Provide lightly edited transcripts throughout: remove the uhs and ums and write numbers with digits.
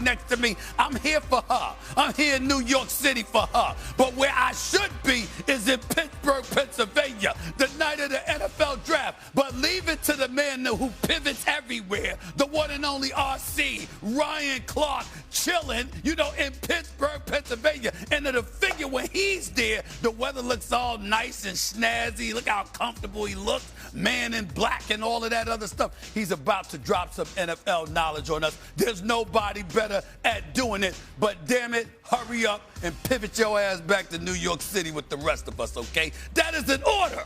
next to me. I'm here for her. I'm here in New York City for her. But where I should be is in Pittsburgh, Pennsylvania, the night of the NFL draft. But leave it to the man who pivots everywhere, the one and only RC, Ryan Clark, chilling, in Pittsburgh, Pennsylvania. And to figure when he's there, the weather looks all nice and snazzy. Look how comfortable he looks. Man in black and all of that other stuff. He's about to drop some NFL knowledge on us. There's nobody better at doing it. But damn it, hurry up and pivot your ass back to New York City with the rest of us, okay? That is an order.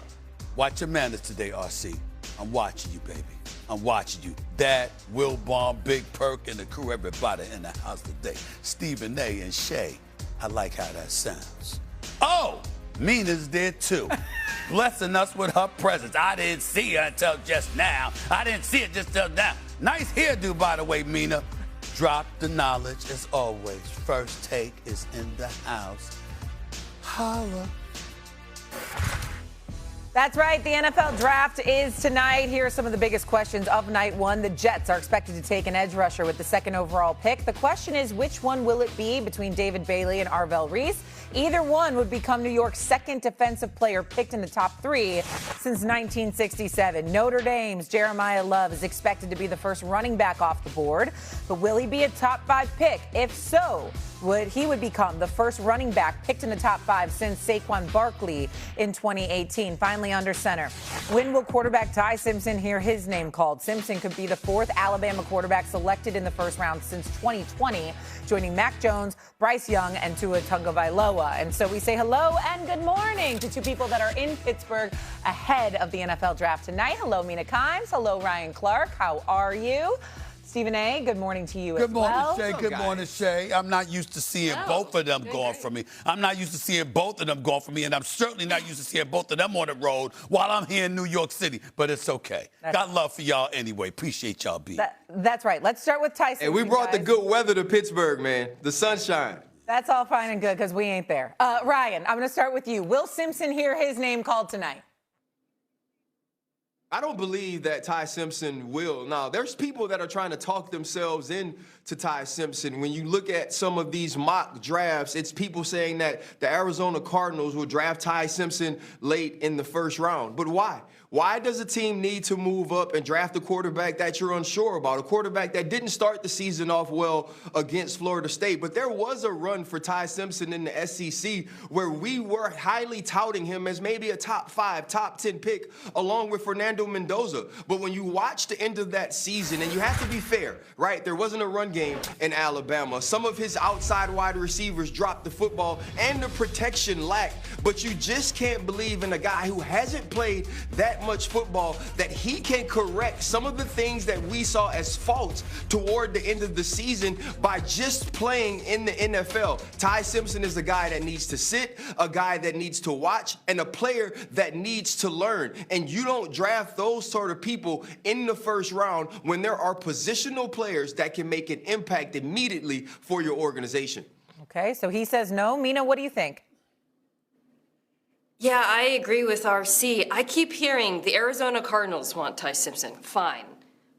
Watch your manners today, RC. I'm watching you, baby. I'm watching you. Dad, Will Baum, Big Perk, and the crew, everybody in the house today. Stephen A. and Shay. I like how that sounds. Oh, Mina's there too. Blessing us with her presence. I didn't see her until just now. I didn't see it just till now. Nice hairdo, by the way, Mina. Drop the knowledge as always. First Take is in the house. Holla. That's right. The NFL draft is tonight. Here are some of the biggest questions of night one. The Jets are expected to take an edge rusher with the second overall pick. The question is, which one will it be between David Bailey and Arvell Reese? Either one would become New York's second defensive player picked in the top three since 1967. Notre Dame's Jeremiah Love is expected to be the first running back off the board. But will he be a top 5 pick? If so, he would become the first running back picked in the top 5 since Saquon Barkley in 2018. Finally, under center. When will quarterback Ty Simpson hear his name called? Simpson could be the 4th Alabama quarterback selected in the first round since 2020, joining Mac Jones, Bryce Young, and Tua Tagovailoa. And so we say hello and good morning to two people that are in Pittsburgh ahead of the NFL draft tonight. Hello, Mina Kimes. Hello, Ryan Clark. How are you? Stephen A., good morning to you as well. Good morning, Shay. Good morning, Shay. I'm not used to seeing both of them going for me. I'm not used to seeing both of them going for me, and I'm certainly not used to seeing both of them on the road while I'm here in New York City. But it's okay. Got love for y'all anyway. Appreciate y'all being. That's right. Let's start with Tyson. Hey, we brought the good weather to Pittsburgh, man. The sunshine. That's all fine and good because we ain't there. Ryan, I'm going to start with you. Will Simpson hear his name called tonight? I don't believe that Ty Simpson will. Now, there's people that are trying to talk themselves into Ty Simpson. When you look at some of these mock drafts, it's people saying that the Arizona Cardinals will draft Ty Simpson late in the first round. But why? Why does a team need to move up and draft a quarterback that you're unsure about, a quarterback that didn't start the season off well against Florida State? But there was a run for Ty Simpson in the SEC where we were highly touting him as maybe a top 5, top 10 pick along with Fernando Mendoza. But when you watch the end of that season, and you have to be fair, right? There wasn't a run game in Alabama. Some of his outside wide receivers dropped the football and the protection lacked. But you just can't believe in a guy who hasn't played that much football that he can correct some of the things that we saw as faults toward the end of the season by just playing in the NFL. Ty Simpson is a guy that needs to sit, a guy that needs to watch, and a player that needs to learn. And you don't draft those sort of people in the first round when there are positional players that can make an impact immediately for your organization. Okay, so he says no. Mina, what do you think? Yeah, I agree with RC. I keep hearing the Arizona Cardinals want Ty Simpson. Fine.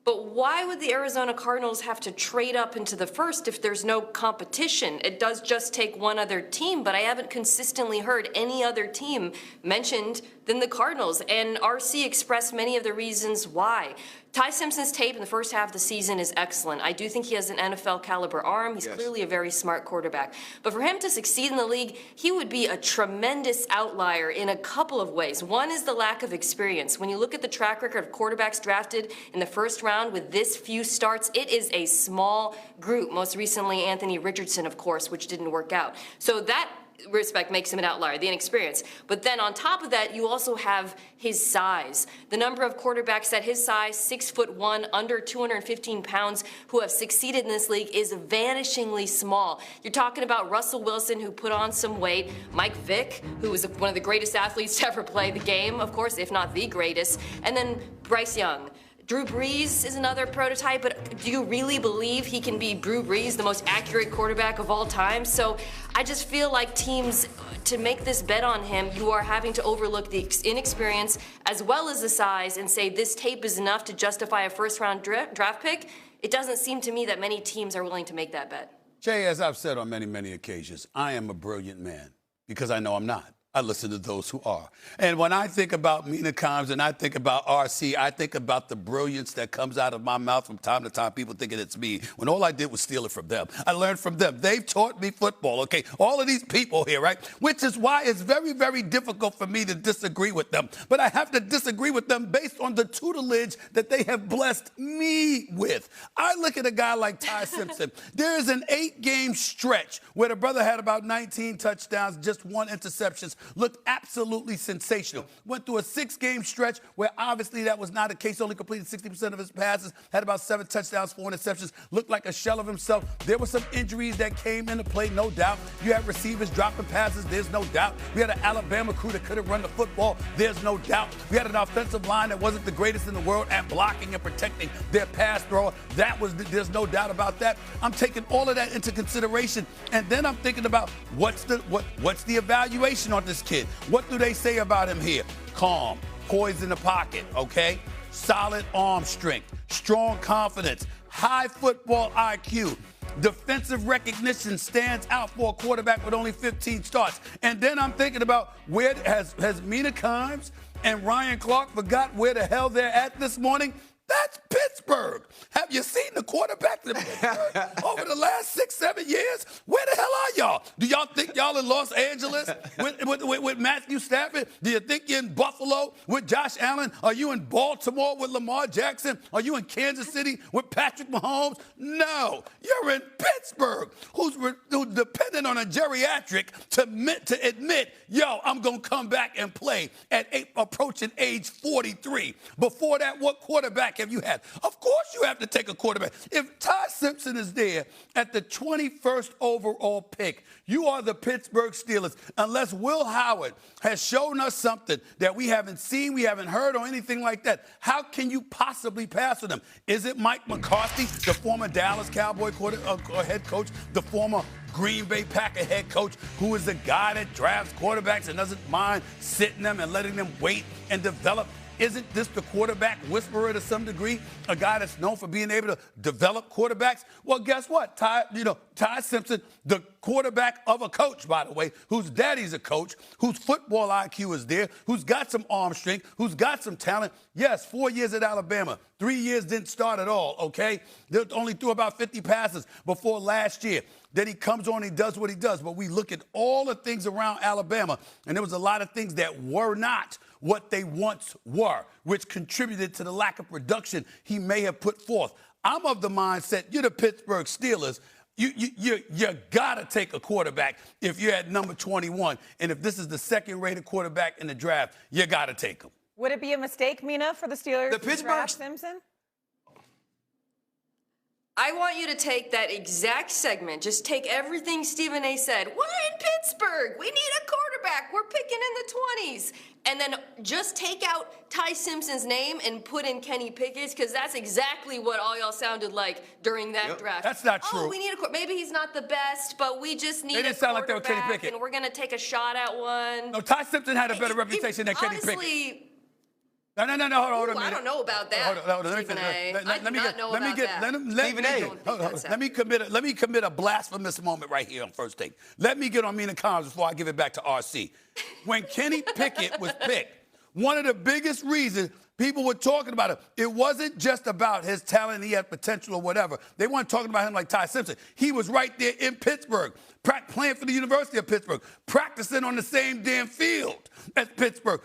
But why would the Arizona Cardinals have to trade up into the first if there's no competition? It does just take one other team, but I haven't consistently heard any other team mentioned than the Cardinals. And RC expressed many of the reasons why. Ty Simpson's tape in the first half of the season is excellent. I do think he has an NFL caliber arm. He's clearly a very smart quarterback. But for him to succeed in the league, he would be a tremendous outlier in a couple of ways. One is the lack of experience. When you look at the track record of quarterbacks drafted in the first round with this few starts, it is a small group. Most recently, Anthony Richardson, of course, which didn't work out. So that respect makes him an outlier, the inexperience. But then on top of that, you also have his size. The number of quarterbacks at his size, 6'1", under 215 pounds, who have succeeded in this league is vanishingly small. You're talking about Russell Wilson, who put on some weight, Mike Vick, who was one of the greatest athletes to ever play the game, of course, if not the greatest, and then Bryce Young. Drew Brees is another prototype, but do you really believe he can be Drew Brees, the most accurate quarterback of all time? So I just feel like teams, to make this bet on him, you are having to overlook the inexperience as well as the size and say this tape is enough to justify a first-round draft pick. it doesn't seem to me that many teams are willing to make that bet. Jay, as I've said on many, many occasions, I am a brilliant man because I know I'm not. I listen to those who are. And when I think about Mina Kimes and I think about RC, I think about the brilliance that comes out of my mouth from time to time, people thinking it's me, when all I did was steal it from them. I learned from them. They've taught me football, okay? All of these people here, right? Which is why it's very, very difficult for me to disagree with them. But I have to disagree with them based on the tutelage that they have blessed me with. I look at a guy like Ty Simpson. There is an 8-game stretch where the brother had about 19 touchdowns, just 1 interception. Looked absolutely sensational. Went through a 6-game stretch where obviously that was not the case. Only completed 60% of his passes. Had about 7 touchdowns, 4 interceptions. Looked like a shell of himself. There were some injuries that came into play, no doubt. You had receivers dropping passes. There's no doubt. We had an Alabama crew that could have run the football. There's no doubt. We had an offensive line that wasn't the greatest in the world at blocking and protecting their pass thrower. There's no doubt about that. I'm taking all of that into consideration, and then I'm thinking about what's the evaluation on this kid? What do they say about him here? Calm, poise in the pocket, okay? Solid arm strength, strong confidence, high football IQ. Defensive recognition stands out for a quarterback with only 15 starts. And then I'm thinking about where has Mina Kimes and Ryan Clark forgot where the hell they're at this morning? That's Pittsburgh. Have you seen the quarterbacks in Pittsburgh over the last 6-7 years? Where the hell are y'all? Do y'all think y'all in Los Angeles with Matthew Stafford? Do you think you're in Buffalo with Josh Allen? Are you in Baltimore with Lamar Jackson? Are you in Kansas City with Patrick Mahomes? No, you're in Pittsburgh, who's dependent on a geriatric to admit, yo, I'm going to come back and play at approaching age 43. Before that, what quarterback have you had? Of course you have to take a quarterback. If Ty Simpson is there at the 21st overall pick, you are the Pittsburgh Steelers. Unless Will Howard has shown us something that we haven't seen, we haven't heard, or anything like that, how can you possibly pass on them? Is it Mike McCarthy, the former Dallas Cowboy head coach, the former Green Bay Packer head coach, who is the guy that drafts quarterbacks and doesn't mind sitting them and letting them wait and develop? Isn't this the quarterback whisperer to some degree? A guy that's known for being able to develop quarterbacks? Well, guess what? Ty Simpson, the quarterback of a coach, by the way, whose daddy's a coach, whose football IQ is there, who's got some arm strength, who's got some talent. Yes, 4 years at Alabama. 3 years didn't start at all, okay? They only threw about 50 passes before last year. Then he comes on, he does what he does. But we look at all the things around Alabama, and there was a lot of things that were not what they once were, which contributed to the lack of production he may have put forth. I'm of the mindset, you're the Pittsburgh Steelers. You got to take a quarterback if you're at number 21. And if this is the second-rated quarterback in the draft, you got to take him. Would it be a mistake, Mina, for the Steelers to draft Simpson? I want you to take that exact segment, just take everything Stephen A. said. We're in Pittsburgh. We need a quarterback. We're picking in the 20s. And then just take out Ty Simpson's name and put in Kenny Pickett's, because that's exactly what all y'all sounded like during that draft. That's not true. Oh, we need a quarterback. Maybe he's not the best, but we just need a sound like quarterback, they were Kenny Pickett. and we're going to take a shot at one. No, Ty Simpson had a better reputation than Kenny Pickett. Honestly, No, hold on a minute. I don't know about that. Hold on, Stephen A. I do not know about that. Let me commit a blasphemous moment right here on First Take. Let me get on Mina Kimes before I give it back to RC. When Kenny Pickett was picked, one of the biggest reasons people were talking about him, it wasn't just about his talent, he had potential or whatever. They weren't talking about him like Ty Simpson. He was right there in Pittsburgh, playing for the University of Pittsburgh, practicing on the same damn field as Pittsburgh.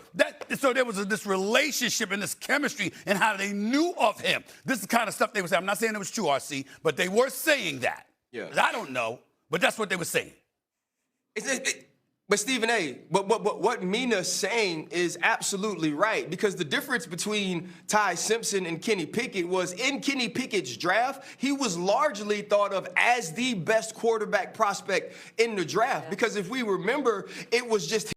So there was this relationship and this chemistry and how they knew of him. This is the kind of stuff they were saying. I'm not saying it was true, RC, but they were saying that. Yeah. I don't know, but that's what they were saying. But Stephen A., what Mina's saying is absolutely right, because the difference between Ty Simpson and Kenny Pickett was in Kenny Pickett's draft, he was largely thought of as the best quarterback prospect in the draft, because if we remember, it was just